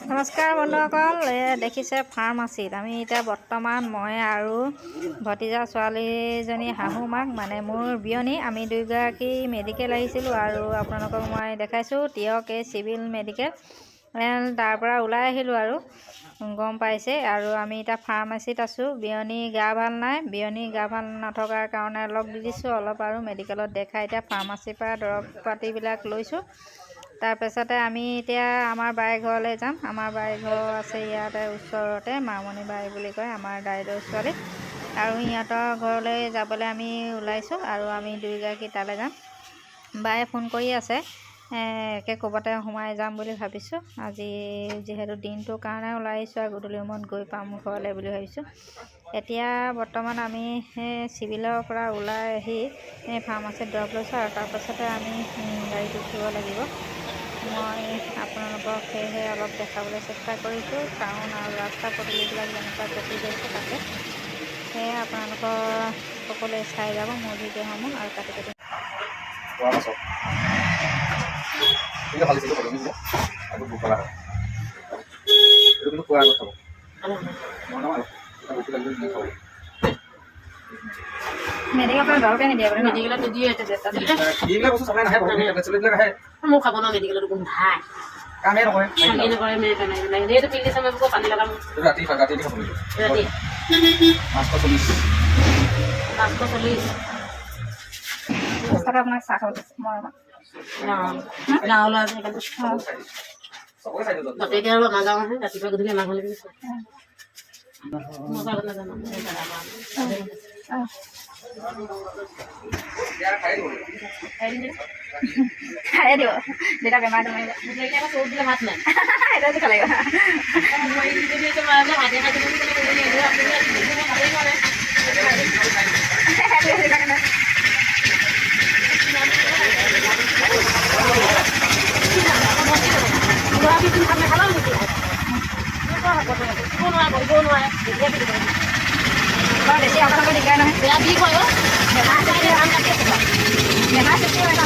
নমস্কাৰ বন্ধুসকল, দেখিছে ফাৰ্মাচীত আমি এতিয়া বৰ্তমান মই আৰু ভতিজা ছোৱালীজনী শাহু মাক মানে মোৰ বিয়নী আমি দুয়োগৰাকী মেডিকেল আহিছিলোঁ আৰু আপোনালোকক মই দেখাইছোঁ তিয়ক চিভিল মেডিকেল তাৰ পৰা ওলাই আহিলোঁ আৰু গম পাইছে। আৰু আমি এতিয়া ফাৰ্মাচীত আছোঁ। বিয়নী গা ভাল নাই, বিয়নী গা ভাল নথকাৰ কাৰণে লগ দি দিছোঁ অলপ আৰু মেডিকেলত দেখাই এতিয়া ফাৰ্মাচীৰ পৰা দৰৱ পাতিবিলাক লৈছোঁ। তাৰপিছতে আমি এতিয়া আমাৰ বাই ঘৰলৈ যাম। আমাৰ বাই ঘৰ আছে ইয়াতে ওচৰতে, মামণি বাই বুলি কয় আমাৰ দাইদেউ ছোৱালী, আৰু সিহঁতৰ ঘৰলৈ যাবলৈ আমি ওলাইছোঁ আৰু আমি দুয়োগৰাকী তালৈ যাম। বায়ে ফোন কৰি আছে একে ক'ৰবাতে সোমাই যাম বুলি ভাবিছোঁ। আজি যিহেতু দিনটোৰ কাৰণে ওলাই আহিছোঁ আৰু গধূলি সময়ত গৈ পাম ঘৰলৈ বুলি ভাবিছোঁ। এতিয়া বৰ্তমান আমি চিভিলৰ পৰা ওলাই আহি ফাৰ্মাচীত দৰৱ লৈছোঁ আৰু তাৰপাছতে আমি গাড়ীত উঠিব লাগিব। মই আপোনালোকক সেয়েহে অলপ দেখাবলৈ চেষ্টা কৰিছোঁ টাউন আৰু ৰাস্তা পদূলিবিলাক যেনেকুৱা গতি গৈছে তাতে, সেয়ে আপোনালোকৰ সকলোৱে চাই যাব মোৰ ভিডিঅ'সমূহ আৰু কাটি কাটি মেডিকেলৰ পৰা দৰৱে নিদিয়ে বোলে। মেডিকেলত নিদিয়ে এইবিলাক বস্তু চাপ্লাই নাহে, টেবলেটবিলাক আহে মোৰ খাব নোৱাৰো। মেডিকেলত গোন্ধাই কামেই নকৰে, নকৰে এইটো পিল দিছে মই পানী লগাম ৰাতি ৰাতি খাব লাগিব। ৰাতি 540 আপোনাক চাহ খাব দিছে মই গাঁৱলৈ বাপেকে আৰু আমাৰ গাঁও ৰাতিপুৱা গধূলি আমাৰ ঘৰলৈ গৈছে। খাই দিব যেতিয়া বেমাৰটো মাৰিব চৌত দিলে ভাত নাই সেইটো খালে বেছি আপোনালোকৰ দিগদাৰ নহয়, বেয়া বিষ হয় বেমাৰ বেমাৰ সৃষ্টি হয় ন।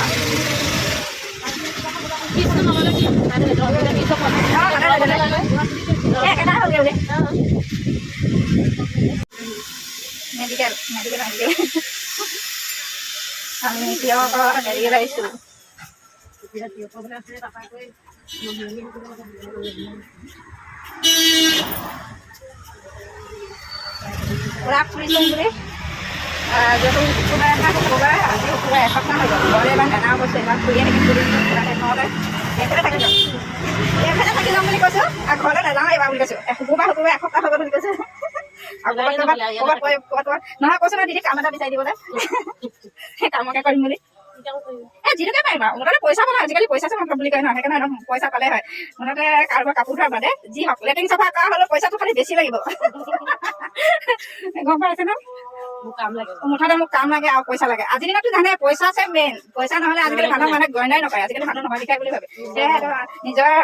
মেডিকেল মেডিকেল আমি তিয়কৰ মেডিকেল আহিছোঁ। পুৰা ফুৰিছোঁ বুলি যিহেতু শুকুৰবাৰে আজি শুকুৰবাৰে এসপ্তাহ হৈ গ'ল। ঘৰলৈ এবাৰ দানাও কৈছোঁ, এবাৰ ফুৰিয়ে থাকি ফুৰিছোঁ ঘৰতে এইফালে থাকি যাম, এইফালে থাকি যাম বুলি কৈছোঁ আৰু ঘৰলৈ নাযাওঁ এইবাৰ বুলি কৈছোঁ। শুকুৰবাৰে এসপ্তাহ হৈ গ'ল বুলি কৈছোঁ। আৰু নহয় কৈছোঁ নহয় দিদি কাম এটা বিচাৰি দিবলৈ, সেই কামকে কৰিম বুলি যিটোকে পাৰিম আৰু মুঠতে পইচা পালে আজিকালি পইচাটো মতলব বুলি কয় নহয়, সেইকাৰণে একদম পইচা পালে হয়। মুঠতে কাৰোবাৰ কাপোৰ ধোৱাৰ বাদে যি হওক লেট্ৰিন চাফা কৰা হ'লেও পইচাটো খালি বেছি লাগিব। গম পাইছে ন, মুঠতে মোক কাম লাগে আৰু পইচা লাগে। আজিৰ দিনততো জানে পইচা আছে মেইন, পইচা নহ'লে আজিকালি মানুহক মানে গণ্যই নকৰে, আজিকালি মানুহ নহয় লিখাই বুলি ভাবে। সেয়েহে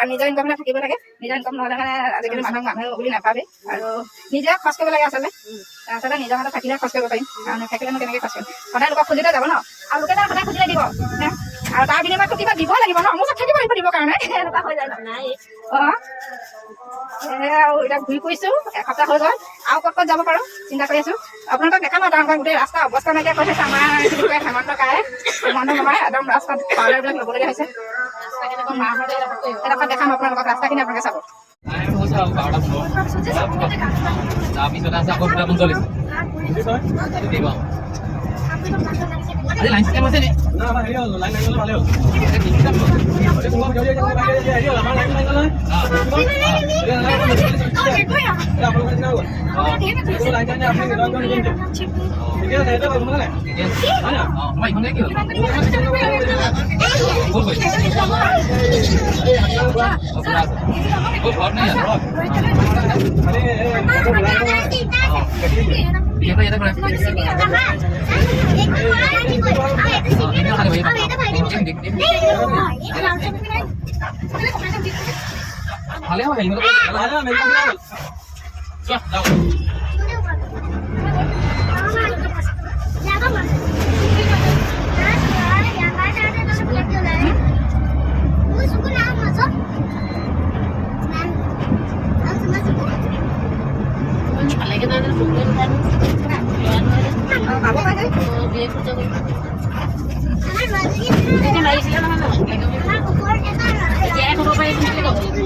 নিজৰ ইনকাম এটা থাকিব লাগে, নিজৰ ইনকাম নহ'লে মানে আজিকালি মানুহক মানুহ বুলি নাভাবে আৰু নিজে খৰচ কৰিব লাগে। আচলতে নিজৰ হাতত থাকিলে খৰচ কৰিব পাৰিম আৰু নাথাকিলেনো কেনেকৈ খৰচ কৰিম। সদায় লোকক খুজিলে যাব ন, আৰু লোকে তাৰ সদায় খুজিলে দিব আৰু তাৰ বিনিময়তটো কিবা দিব লাগিব ন, মোৰ ওচৰত থাকিব লাগিব দিবৰ কাৰণে এনেকুৱা হৈ যায় নাই। আৰু এতিয়া ঘূৰি ফুৰিছোঁ এসপ্তাহ হৈ গ'ল, আৰু ক'ত ক'ত যাব পাৰোঁ চিন্তা কৰি আছোঁ। আপোনালোকক দেখাম আৰু তেওঁলোকৰ গোটেই ৰাস্তা অৱস্থা নাইকিয়া কৰি থৈছে। আমাৰ হেমন্ত কায়ে মামাই একদম ৰাস্তাত পাউডাৰবিলাক ল'বলগীয়া হৈছে। এডোখৰ দেখাম আপোনালোকক, ৰাস্তাখিনি আপোনালোকে চাব। তাৰপিছত আছে আকৌ 245 লাইন চিষ্টেম আছে নে? লাইন ভালে হ'ল। ভালে হয় পাব পাৰে এতিয়া লাগিছিলে নহয় ন এতিয়াই ক'ব পাৰিছোঁ বুলি ক'ব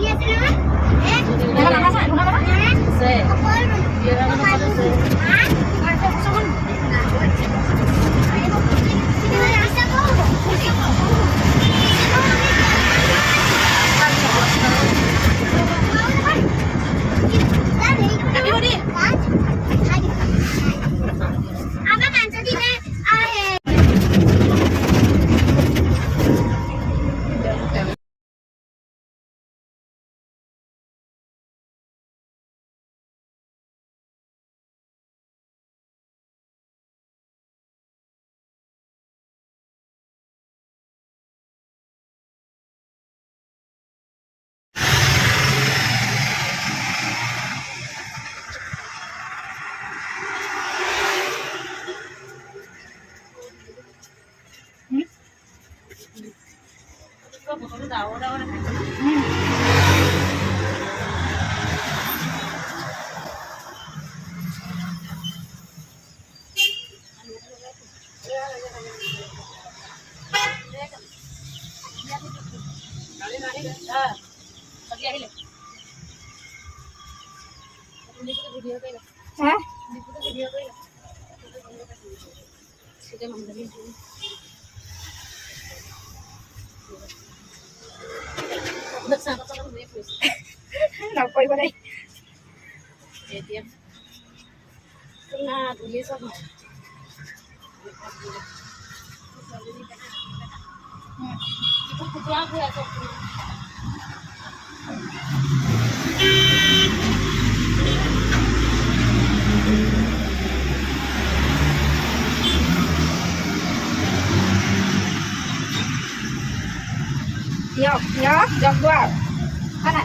নকৰিব দেই এতিয়া না ধুলি চব কুকুৰা ঘূৰাই চব Yok, jaguar. Mana?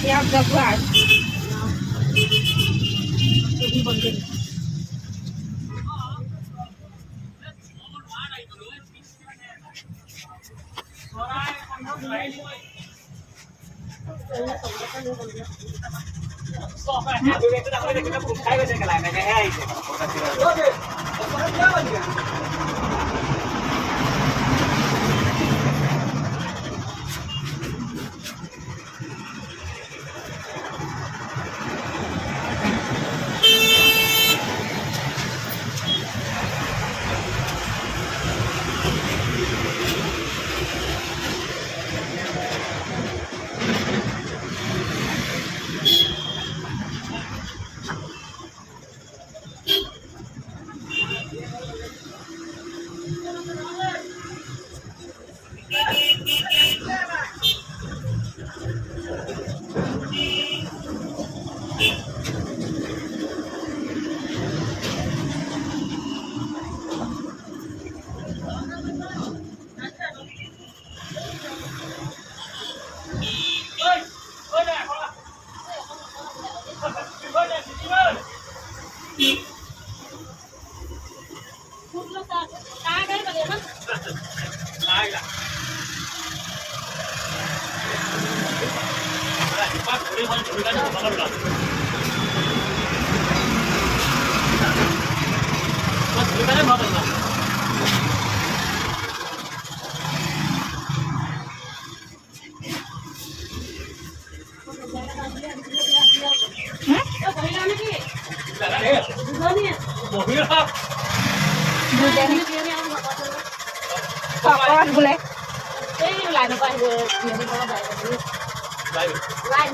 Yok, jaguar. Pakot boleh. Ini lain apa? Ini lain.